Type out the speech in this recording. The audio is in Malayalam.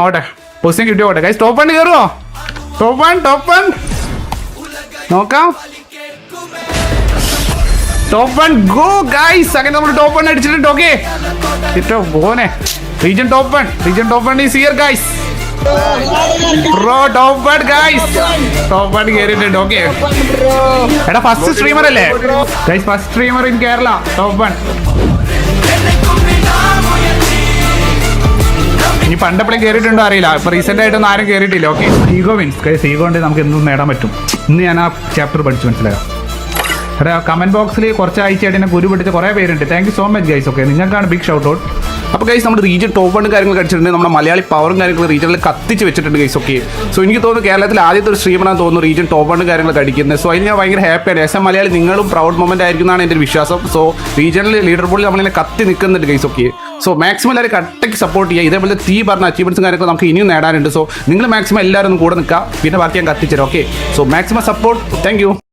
ആവട്ടെ പൊസിഷൻ കിട്ടിയോട്ടെ ഗൈസ്. ടോപ്പ് 1 കയറുമോ? ടോപ്പ് 1 നോക്കാം. Top 1 go guys. അങ്ങനെ നമ്മൾ ടോപ്പ് 1 അടിച്ചിട്ടുണ്ട്. ഓക്കെ കിട്ടോ പോനെ. Region top 1 is here guys. Bro top 1 guys. Top 1 കയറിയിട്ടുണ്ട്. ഓക്കെ എടാ ഫസ്റ്റ് സ്ട്രീമർ അല്ലേ guys? First streamer in Kerala top 1. ഇനി പണ്ടെപ്പോഴും കയറിയിട്ടുണ്ടോ അറിയില്ല. ഇപ്പൊ റീസെന്റ് ആയിട്ടൊന്നും ആരും കയറിയിട്ടില്ല. Okay ego means guys, ego കൊണ്ട് നമുക്ക് എന്തും നേടാൻ പറ്റും. ഇന്ന് ഞാൻ ആ ചാപ്റ്റർ പഠിച്ചു മനസ്സിലായോ. എടാ കമന്റ് ബോക്സിൽ കുറച്ച് ആഴ്ചയായിട്ട് എന്നെ കുരു പിടിച്ച കുറേ പേരുണ്ട്. Thank you so much guys. Okay നിങ്ങൾക്കാണ് ബിഗ് ഷൗട്ട് ഔട്ട്. അപ്പോൾ ഗൈസ് നമ്മുടെ റീജിയൻ ടോപ്പ് 1 കാര്യങ്ങൾ അടിച്ചിട്ടുണ്ട്. നമ്മുടെ മലയാളി പവറും കാര്യങ്ങളും റീജിയനിൽ കത്തിച്ച് വെച്ചിട്ടുണ്ട് ഗൈസ്. ഓക്കെ സോ എനിക്ക് തോന്നുന്നു കേരളത്തിൽ ആദ്യത്തെ ഒരു സ്ട്രീമറാണെന്ന് തോന്നുന്നു റീജിയൻ ടോപ്പ് 1 കാര്യങ്ങളൊക്കെ അടിക്കുന്നത്. സോ അതിന് ഞാൻ ഭയങ്കര ഹാപ്പിയാണ്. എസ് എം മലയാളി നിങ്ങളും പ്രൗഡ് മൊമെന്റ് ആയിരിക്കുന്നതാണ് എൻ്റെ ഒരു വിശ്വാസം. സോ റീജിയനിൽ ലീഡർ ബോർഡിൽ നമ്മളിങ്ങനെ കത്തി നിൽക്കുന്നുണ്ട് ഗൈസ്. ഓക്കെ സോ മാക്സിമം എല്ലാവരും കട്ടയ്ക്ക് സപ്പോർട്ട് ചെയ്യുക. ഇതേപോലെ പറഞ്ഞ അച്ചീവ്മെന്റ്സും കാര്യങ്ങളൊക്കെ നമുക്ക് ഇനിയും നേടാനുണ്ട്. സോ നിങ്ങൾ മാക്സിമം എല്ലാവരും ഒന്ന് കൂടെ നിൽക്കുക. പിന്നെ ബാക്കി ഞാൻ കത്തിച്ചേരാം. Okay so maximum support. Thank U.